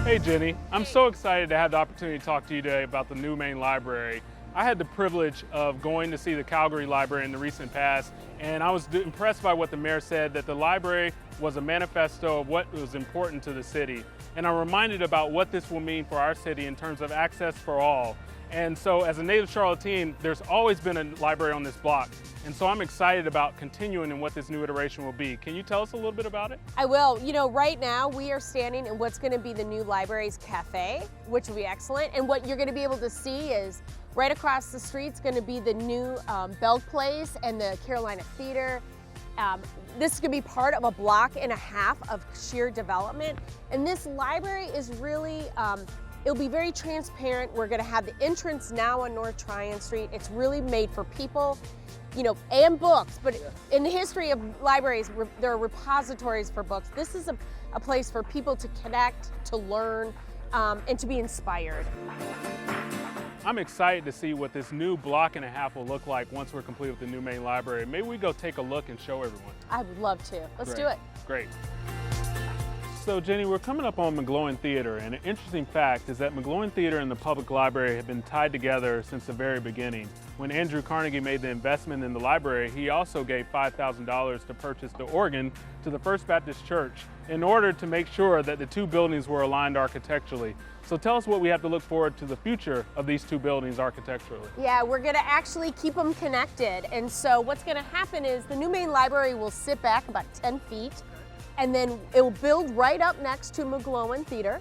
Hey Jenny, I'm so excited to have the opportunity to talk to you today about the new main library. I had the privilege of going to see the Calgary Library in the recent past, and I was impressed by what the mayor said, that the library was a manifesto of what was important to the city. And I'm reminded about what this will mean for our city in terms of access for all. And so as a native Charlottean, there's always been a library on this block. And so I'm excited about continuing in what this new iteration will be. Can you tell us a little bit about it? I will. You know, right now we are standing in what's going to be the new library's cafe, which will be excellent. And what you're going to be able to see is right across the street is going to be the new Belk Place and the Carolina Theater. This is going to be part of a block and a half of sheer development. And this library is really, it'll be very transparent. We're going to have the entrance now on North Tryon Street. It's really made for people, you know, and books, but in the history of libraries, there are repositories for books. This is a place for people to connect, to learn, and to be inspired. I'm excited to see what this new block and a half will look like once we're complete with the new main library. Maybe we go take a look and show everyone. I would love to. Let's do it. Great. So Jenny, we're coming up on McGloin Theater, and an interesting fact is that McGloin Theater and the public library have been tied together since the very beginning. When Andrew Carnegie made the investment in the library, he also gave $5,000 to purchase the organ to the First Baptist Church in order to make sure that the two buildings were aligned architecturally. So tell us what we have to look forward to the future of these two buildings architecturally. Yeah, we're going to actually keep them connected. And so what's going to happen is the new main library will sit back about 10 feet, and then it will build right up next to McGloin Theater.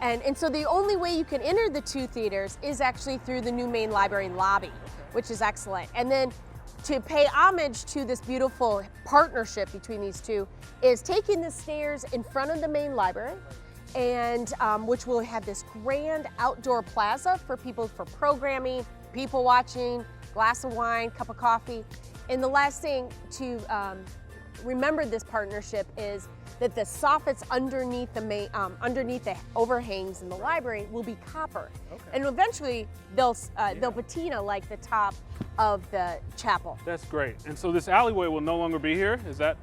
And so the only way you can enter the two theaters is actually through the new main library lobby, which is excellent. And then to pay homage to this beautiful partnership between these two is taking the stairs in front of the main library, and which will have this grand outdoor plaza for people for programming, people watching, glass of wine, cup of coffee. And the last thing to remember this partnership is that the soffits underneath the overhangs in the library will be copper, and eventually they'll patina like the top of the chapel. That's great. And so this alleyway will no longer be here, is that?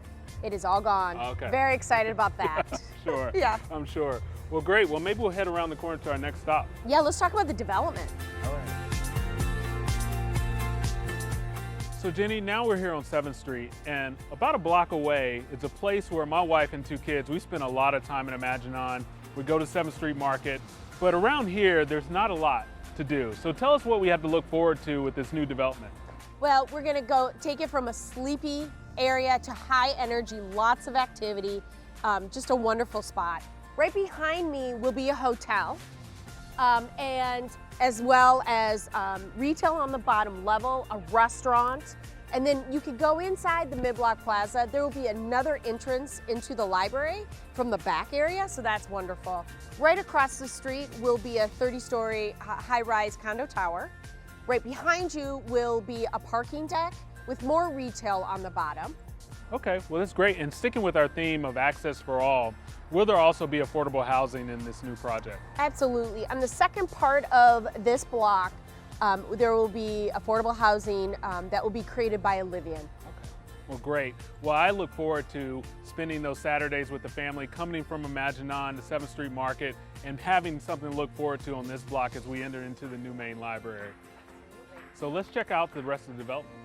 It is all gone. Okay. Very excited about that. Sure. Yeah. I'm sure. Well, great. Well, maybe we'll head around the corner to our next stop. Yeah, let's talk about the development. All right. So Jenny, now we're here on 7th Street, and about a block away is a place where my wife and two kids, we spend a lot of time in Imaginon. We go to 7th Street Market, but around here, there's not a lot to do. So tell us what we have to look forward to with this new development. Well, we're gonna go take it from a sleepy area to high energy, lots of activity, just a wonderful spot. Right behind me will be a hotel, and as well as retail on the bottom level, a restaurant, and then you could go inside the mid-block plaza. There will be another entrance into the library from the back area, so that's wonderful. Right across the street will be a 30-story high-rise condo tower. Right behind you will be a parking deck with more retail on the bottom. Okay, well that's great. And sticking with our theme of access for all, will there also be affordable housing in this new project? Absolutely. On the second part of this block, there will be affordable housing that will be created by Olivian. Okay. Well, great. Well, I look forward to spending those Saturdays with the family, coming from Imaginon to 7th Street Market, and having something to look forward to on this block as we enter into the new main library. So let's check out the rest of the development.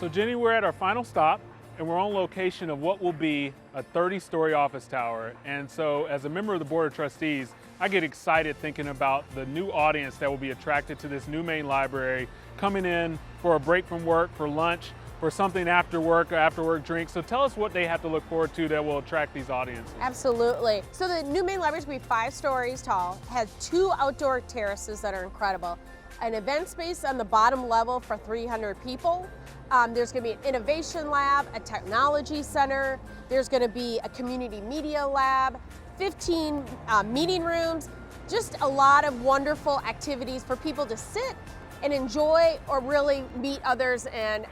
So Jenny, we're at our final stop, and we're on location of what will be a 30-story office tower. And so as a member of the Board of Trustees, I get excited thinking about the new audience that will be attracted to this new main library, coming in for a break from work, for lunch, for something after work or after work drink. So tell us what they have to look forward to that will attract these audiences. Absolutely. So the new main library is going to be 5 stories tall, has 2 outdoor terraces that are incredible, an event space on the bottom level for 300 people. There's going to be an innovation lab, a technology center. There's going to be a community media lab, 15 meeting rooms, just a lot of wonderful activities for people to sit and enjoy or really meet others and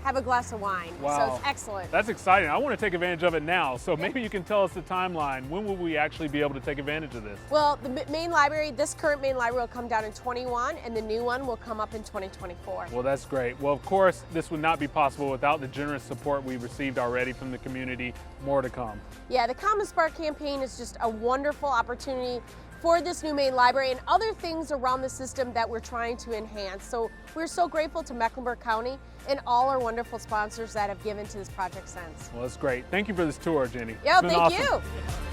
have a glass of wine. Wow. So it's excellent. That's exciting. I want to take advantage of it now. So maybe you can tell us the timeline. When will we actually be able to take advantage of this? Well, the main library, this current main library will come down in 21 and the new one will come up in 2024. Well, that's great. Well, of course, this would not be possible without the generous support we've received already from the community. More to come. Yeah, the Common Spark campaign is just a wonderful opportunity for this new main library and other things around the system that we're trying to enhance. So we're so grateful to Mecklenburg County and all our wonderful sponsors that have given to this project since. Well, that's great. Thank you for this tour, Jenny. Yeah, It's been thank awesome. you.